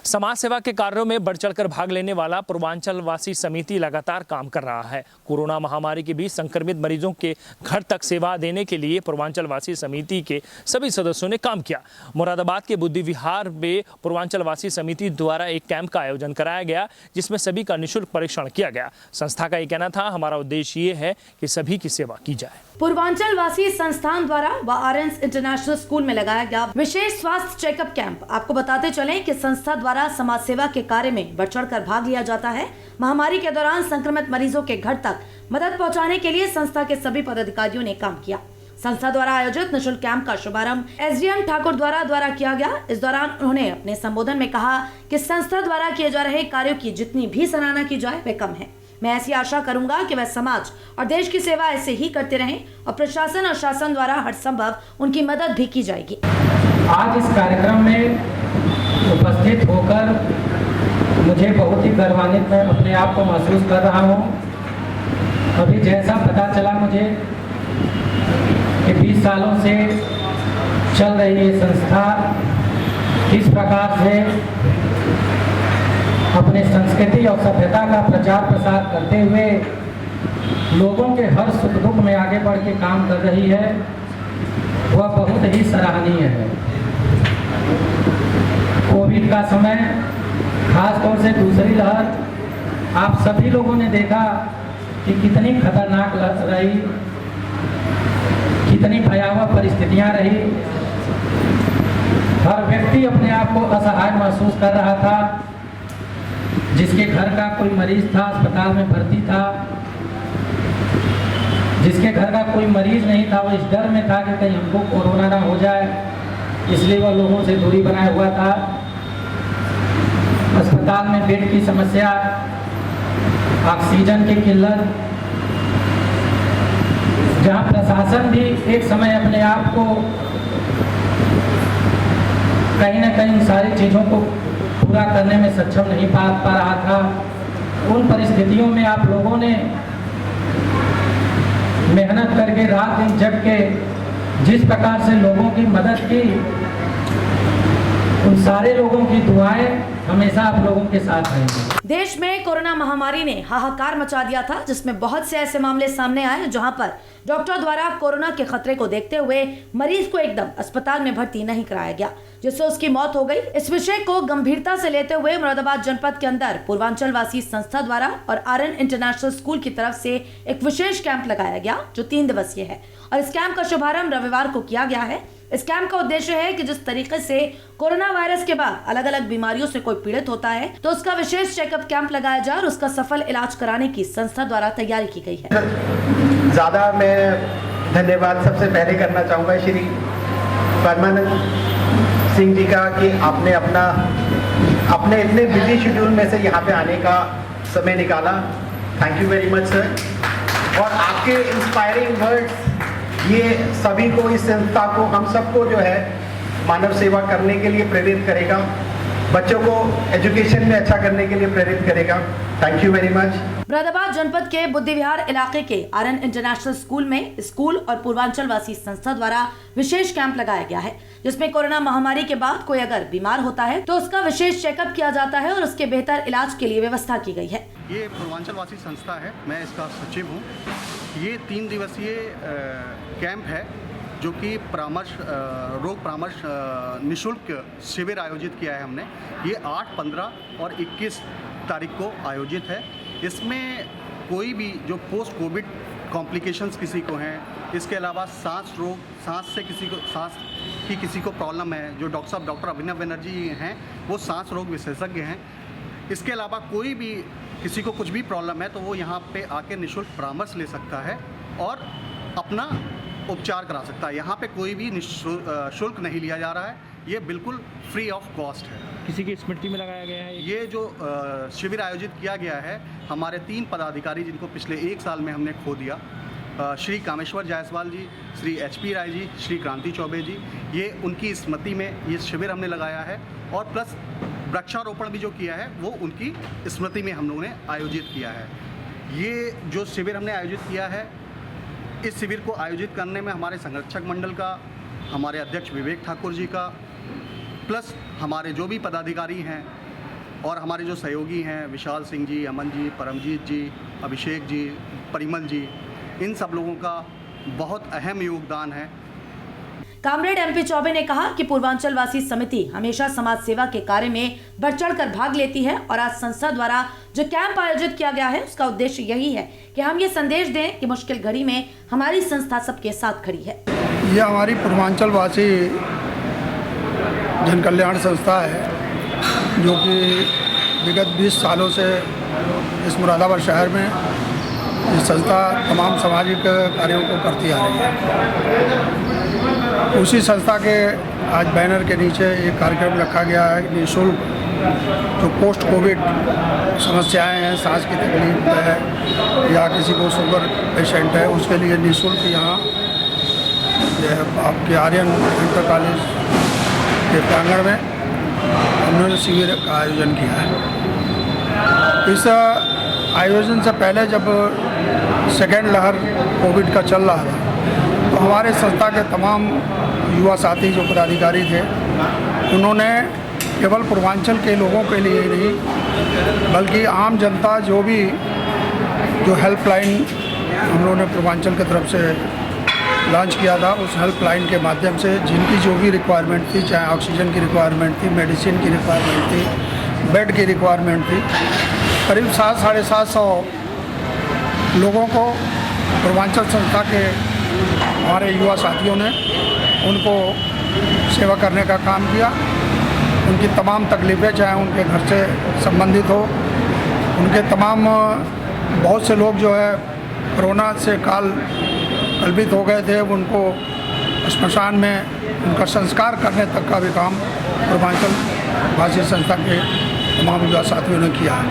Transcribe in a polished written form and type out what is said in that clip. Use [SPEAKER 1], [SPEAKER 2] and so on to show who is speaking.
[SPEAKER 1] समाज सेवा के कार्यों में बढ़ चढ़कर भाग लेने वाला पूर्वांचल वासी समिति लगातार काम कर रहा है। कोरोना महामारी के बीच संक्रमित मरीजों के घर तक सेवा देने के लिए पूर्वांचल वासी समिति के सभी सदस्यों ने काम किया। मुरादाबाद के बुद्धि विहार में पूर्वांचल वासी समिति द्वारा एक कैंप का आयोजन कराया गया, जिसमें सभी का निःशुल्क परीक्षण किया गया। संस्था का ये कहना था, हमारा उद्देश्य ये है कि सभी की सेवा की जाए।
[SPEAKER 2] पूर्वांचल वासी संस्थान द्वारा व आरएन इंटरनेशनल स्कूल में लगाया गया विशेष स्वास्थ्य चेकअप कैंप। आपको बताते चलें कि संस्था द्वारा समाज सेवा के कार्य में बढ़ चढ़कर भाग लिया जाता है। महामारी के दौरान संक्रमित मरीजों के घर तक मदद पहुंचाने के लिए संस्था के सभी पदाधिकारियों ने काम किया। संस्था द्वारा आयोजित निःशुल्क कैंप का शुभारंभ एसडीएम ठाकुर द्वारा किया गया। इस दौरान उन्होंने अपने संबोधन में कहा कि संस्था द्वारा किए जा रहे कार्यों की जितनी भी सराहना की जाए वे कम है। मैं ऐसी आशा करूंगा कि वह समाज और देश की सेवा ऐसे ही करते रहें और प्रशासन और शासन द्वारा हर संभव उनकी मदद भी की जाएगी।
[SPEAKER 3] आज इस कार्यक्रम में उपस्थित होकर मुझे बहुत ही गर्वान्वित मैं अपने आप को महसूस कर रहा हूँ। अभी जैसा पता चला मुझे कि 20 सालों से चल रही ये संस्था किस प्रकार से अपने संस्कृति और सभ्यता का प्रचार प्रसार करते हुए लोगों के हर सुख दुख में आगे बढ़ के काम कर रही है, वह बहुत ही सराहनीय है। कोविड का समय, खास तौर से दूसरी लहर, आप सभी लोगों ने देखा कि कितनी खतरनाक रही, कितनी भयावह परिस्थितियां रही। हर व्यक्ति अपने आप को असहाय महसूस कर रहा था। जिसके घर का कोई मरीज था, अस्पताल में भर्ती था, जिसके घर का कोई मरीज नहीं था, वो इस डर में था कि कहीं हमको कोरोना ना हो जाए, इसलिए वह लोगों से दूरी बनाए हुआ था। अस्पताल में बेड की समस्या, ऑक्सीजन की किल्लत, जहां प्रशासन भी एक समय अपने आप को कहीं ना कहीं सारी चीज़ों को पूरा करने में सक्षम नहीं पा रहा था, उन परिस्थितियों में आप लोगों ने मेहनत करके रात दिन जग के जिस प्रकार से लोगों की मदद की, उन सारे लोगों की दुआएं हमेशा आप लोगों के साथ रहेंगी।
[SPEAKER 2] देश में कोरोना महामारी ने हाहाकार मचा दिया था, जिसमें बहुत से ऐसे मामले सामने आए जहां पर डॉक्टर द्वारा कोरोना के खतरे को देखते हुए मरीज को एकदम अस्पताल में भर्ती नहीं कराया गया, जिससे उसकी मौत हो गई। इस विषय को गंभीरता से लेते हुए मुरादाबाद जनपद के अंदर पूर्वांचल वासी संस्था द्वारा और आरएन इंटरनेशनल स्कूल की तरफ से एक विशेष कैंप लगाया गया, जो 3 दिवसीय है और इस कैंप का शुभारंभ रविवार को किया गया है। इस कैंप का उद्देश्य है कि जिस तरीके से कोरोना वायरस के बाद अलग अलग बीमारियों से कोई पीड़ित होता है, तो उसका विशेष चेकअप कैंप लगाया जाए और उसका सफल इलाज कराने की संस्था द्वारा तैयारी की गई है।
[SPEAKER 4] ज़्यादा मैं धन्यवाद सबसे पहले करना चाहूँगा श्री परमानंद सिंह जी का कि आपने अपने इतने बिजी शेड्यूल में से यहाँ पे आने का समय निकाला। Thank you very much sir. और आपके इंस्पायरिंग वर्ड्स ये सभी को, इस संस्था को, हम सबको जो है मानव सेवा करने के लिए प्रेरित करेगा, बच्चों को एजुकेशन में अच्छा करने के लिए प्रेरित करेगा। Thank you very much.
[SPEAKER 2] Moradabad जनपद के बुद्धि विहार इलाके के आरएन इंटरनेशनल स्कूल में स्कूल और पूर्वांचल वासी संस्था द्वारा विशेष कैंप लगाया गया है, जिसमें कोरोना महामारी के बाद कोई अगर बीमार होता है तो उसका विशेष चेकअप किया जाता है और उसके बेहतर इलाज के लिए व्यवस्था की गई है।
[SPEAKER 5] ये पूर्वांचल वासी संस्था है, मैं इसका सचिव हूँ। ये 3 दिवसीय कैंप है, जो कि रोग परामर्श निःशुल्क शिविर आयोजित किया है हमने। ये 8, 15 और 21 तारीख को आयोजित है। इसमें कोई भी जो पोस्ट कोविड कॉम्प्लिकेशंस किसी को हैं, इसके अलावा सांस की किसी को प्रॉब्लम है, जो डॉक्टर अभिनव बनर्जी हैं, वो सांस रोग विशेषज्ञ हैं। इसके अलावा कोई भी किसी को कुछ भी प्रॉब्लम है तो वो यहाँ पे आके निःशुल्क परामर्श ले सकता है और अपना उपचार करा सकता है। यहाँ पे कोई भी शुल्क नहीं लिया जा रहा है, ये बिल्कुल फ्री ऑफ कॉस्ट है।
[SPEAKER 1] किसी की स्मृति में लगाया गया है
[SPEAKER 5] ये जो शिविर आयोजित किया गया है, हमारे 3 पदाधिकारी जिनको पिछले 1 साल में हमने खो दिया, श्री कामेश्वर जायसवाल जी, श्री HP राय जी, श्री क्रांति चौबे जी, ये उनकी स्मृति में ये शिविर हमने लगाया है। और प्लस वृक्षारोपण भी जो किया है वो उनकी स्मृति में हम लोगों ने आयोजित किया है। ये जो शिविर हमने आयोजित किया है, इस शिविर को आयोजित करने में हमारे संरक्षक मंडल का, हमारे अध्यक्ष विवेक ठाकुर जी का, प्लस हमारे जो भी पदाधिकारी हैं, और हमारे जो सहयोगी हैं विशाल सिंह जी, अमन जी, परमजीत जी, अभिषेक जी, परिमल जी, इन सब लोगों का बहुत अहम योगदान है।
[SPEAKER 2] कामरेड एमपी चौबे ने कहा कि पूर्वांचल वासी समिति हमेशा समाज सेवा के कार्य में बढ़ चढ़कर भाग लेती है और आज संस्था द्वारा जो कैंप आयोजित किया गया है उसका उद्देश्य यही है कि हम ये संदेश दें कि मुश्किल घड़ी में हमारी संस्था सबके साथ खड़ी है।
[SPEAKER 6] ये हमारी पूर्वांचल वासी जन कल्याण संस्था है जो कि विगत 20 सालों से इस मुरादाबाद शहर में ये संस्था तमाम सामाजिक कार्यों को करती आ रही है। उसी संस्था के आज बैनर के नीचे एक कार्यक्रम रखा गया है निःशुल्क जो पोस्ट कोविड समस्याएं हैं, सांस की तकलीफ है या किसी को शुगर पेशेंट है, उसके लिए निःशुल्क यहाँ आपके आर्यन इंटर कॉलेज के प्रांगण में हमने शिविर का आयोजन किया है। इस आयोजन से पहले जब सेकेंड लहर कोविड का चल रहा था तो हमारे संस्था के तमाम युवा साथी जो पदाधिकारी थे उन्होंने केवल पूर्वांचल के लोगों के लिए नहीं बल्कि आम जनता जो हेल्पलाइन हम लोगों ने पूर्वांचल की तरफ से लॉन्च किया था, उस हेल्पलाइन के माध्यम से जिनकी जो भी रिक्वायरमेंट थी, चाहे ऑक्सीजन की रिक्वायरमेंट थी, मेडिसिन की रिक्वायरमेंट थी, बेड की रिक्वायरमेंट थी, करीब 700-750 लोगों को पूर्वांचल संस्था के हमारे युवा साथियों ने उनको सेवा करने का काम किया। उनकी तमाम तकलीफ़ें चाहे उनके घर से संबंधित हो, उनके तमाम बहुत से लोग जो है कोरोना से कलवित हो गए थे, उनको श्मशान में उनका संस्कार करने तक का भी काम पूर्वांचल वासी संस्था के तमाम युवा साथियों ने किया है।